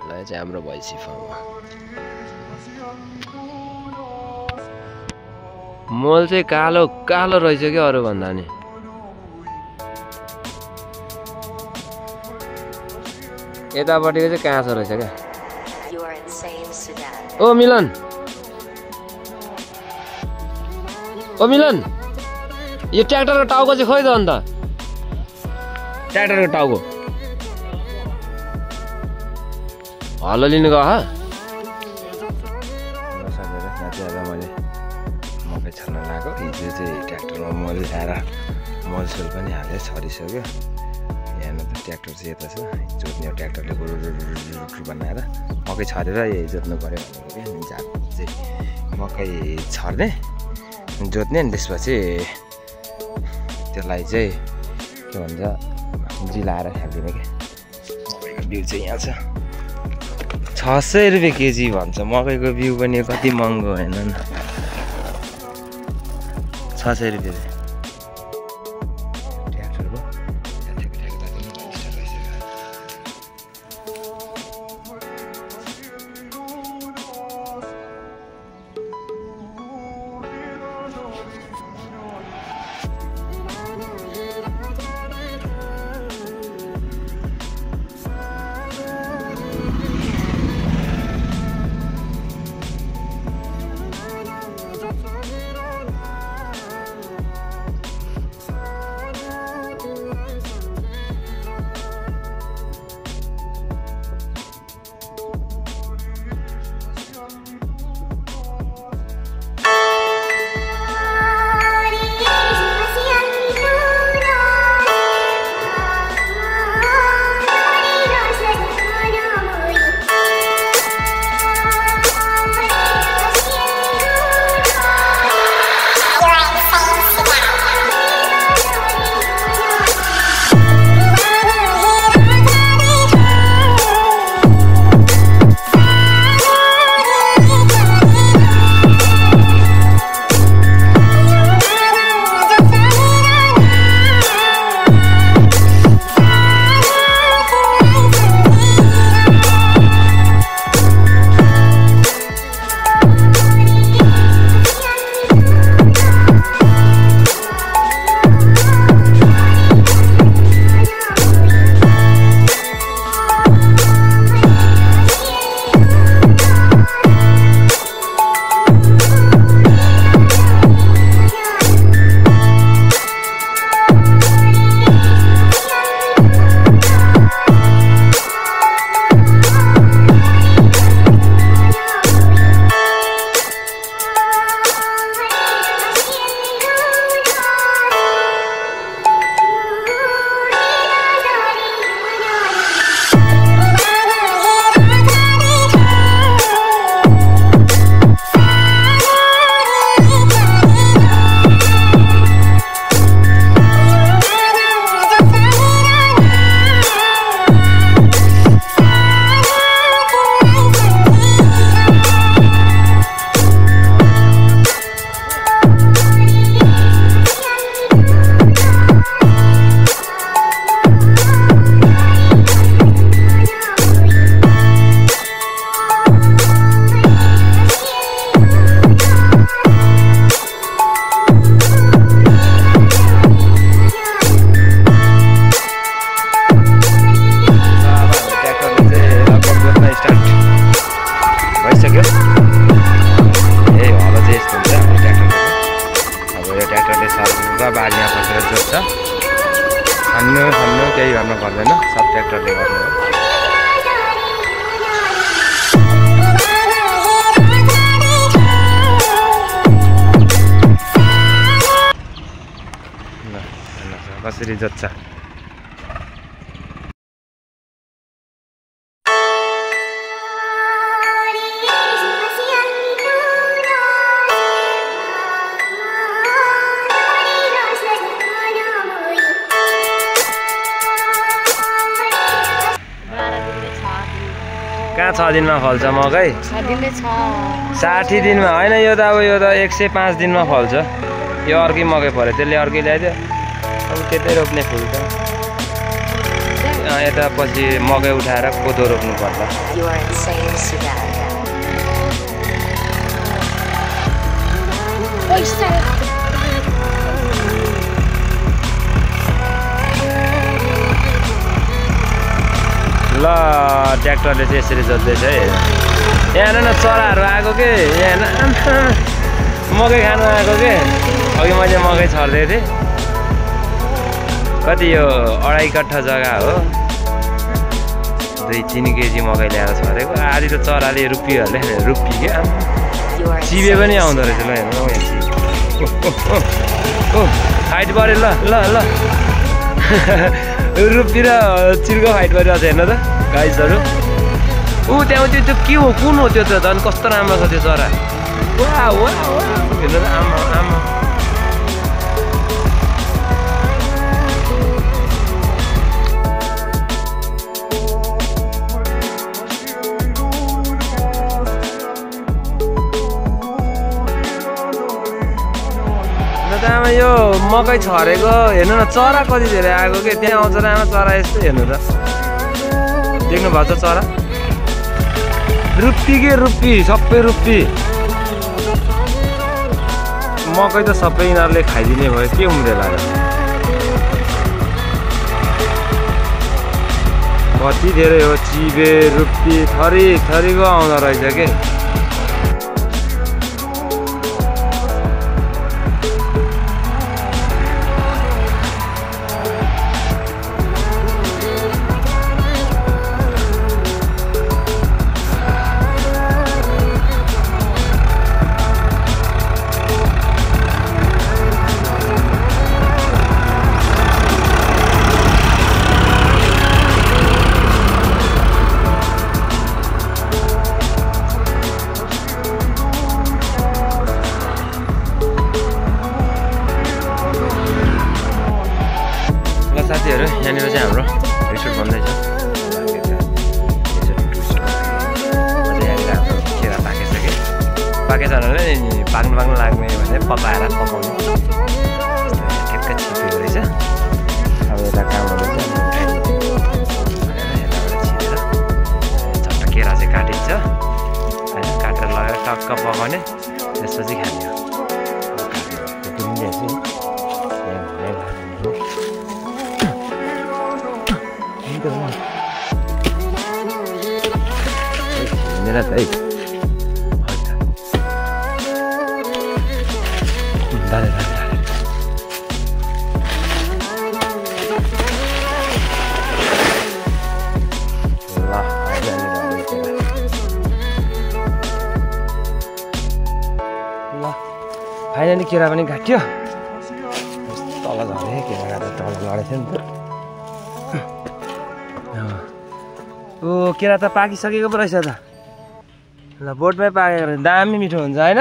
चाहिँ हाम्रो भैँसी फार्म हो। मल चाहिँ कालो कालो रहेछ क्या अरू भन्दा नि। यतापट्टिको चाहिँ काँचो रहेछ क्या। ओ मिलन, ओ मिलन, यो ट्र्याक्टरको टाउको चाहिँ खोइ त अन्त। ट्र्याक्टरको टाउको हलो लिनु गयो हा। आज मैले मकै छर्न लगाएको। हिजो चाहिँ ट्र्याक्टरमा मल ल्याएर मलसुल पनि हालेर छरिसक्यो। यहाँनिर त ट्र्याक्टर चाहिँ यता छ, जोत्ने ट्र्याक्टरले गुरु बनाएर मकै छरेर यही जोत्नु पऱ्यो भनेको क्या। झाप चाहिँ मकै छर्ने जोत्ने अनि त्यसपछि त्यसलाई चाहिँ के भन्छ जिलाएर फ्याँक्दिने क्या। मकैको बिउ चाहिँ यहाँ छ, 600 रुपियाँ केजी भन्छ। मकैको बिउ पनि कति महँगो होइन न, 600 रुपियाँ। बारीमा बसेर जोत्छ। खन्नु केही गर्नु पर्दैन, सब ट्र्याक्टरले गर्नु हो। कसरी जोत्छ कहाँ 6 दिनमा फल्छ मकै? 60 दिनमा होइन, यो त अब यो त 105 दिनमा फल्छ। यो अर्कै मकै पऱ्यो, त्यसले अर्कै ल्याइदियो। अब त्यतै रोप्ने फुल त यता पछि मकै उठाएर कोदो रोप्नु पर्ला। ल ट्र्याक्टरले चाहिँ यसरी जोत्दैछ है। यहाँ हेर्नु न चराहरू आएको के, यहाँ हेर्न मकै खानु आएको के। अघि मैले मकै छर्दै थिएँ। कति यो 2.5 कट्ठा जग्गा हो, 2-3 केजी मकै ल्याएर छरेको। आधी त चराले रुप्पीहरूले रुप्पी के चिबे पनि आउँदो रहेछ। ल हेर्नु फाइट पऱ्यो। ल ल ल रुप्पी र चिर्को फाइट परिरहेको छ। हेर्नु त गाइजहरू, त्यहाँ त्यो के हो, कुन हो त्यो त? झन् कस्तो राम्रो छ त्यो चरा। वा वा हेर्नु त, आमा आमा। आमा यो मकै छरेको हेर्नु न, चरा कति धेरै आएको के। त्यहाँ आउँछ र आमा चरा यस्तो। हेर्नु त, देख्नु भएको छ चरा? रुप्पी के रुप्पी, सबै रुप्पी। मकै त सबै यिनीहरूले खाइदिने भयो, के उम्रेला र। कति धेरै हो, चिबे रुप्पी थरी थरीको आउँदो रहेछ के। साथीहरू, यहाँनिर चाहिँ हाम्रो रिसोर्ट बन्दैछ। यहाँनिर हाम्रो केरा पाकेछ कि, पाकेछ भने पाक्नु लाग्ने भने पकाएर पकाउने ठिक्क छिपेको रहेछ। अब यता काम गर्दैछ, यताबाट छिपेर झट्ट केरा चाहिँ काटिन्छ होइन। काटेर लगाएर टक्क पकाउने, त्यसपछि खाने हो। मेहनत है। फाइनली केरा पनि काट्यो। तल झरे केरा काटेर तल लडेको थियो नि त। केरा त पाकिसकेको पो रहेछ त। ल बोटमै पाकेको दामी मिठो हुन्छ होइन।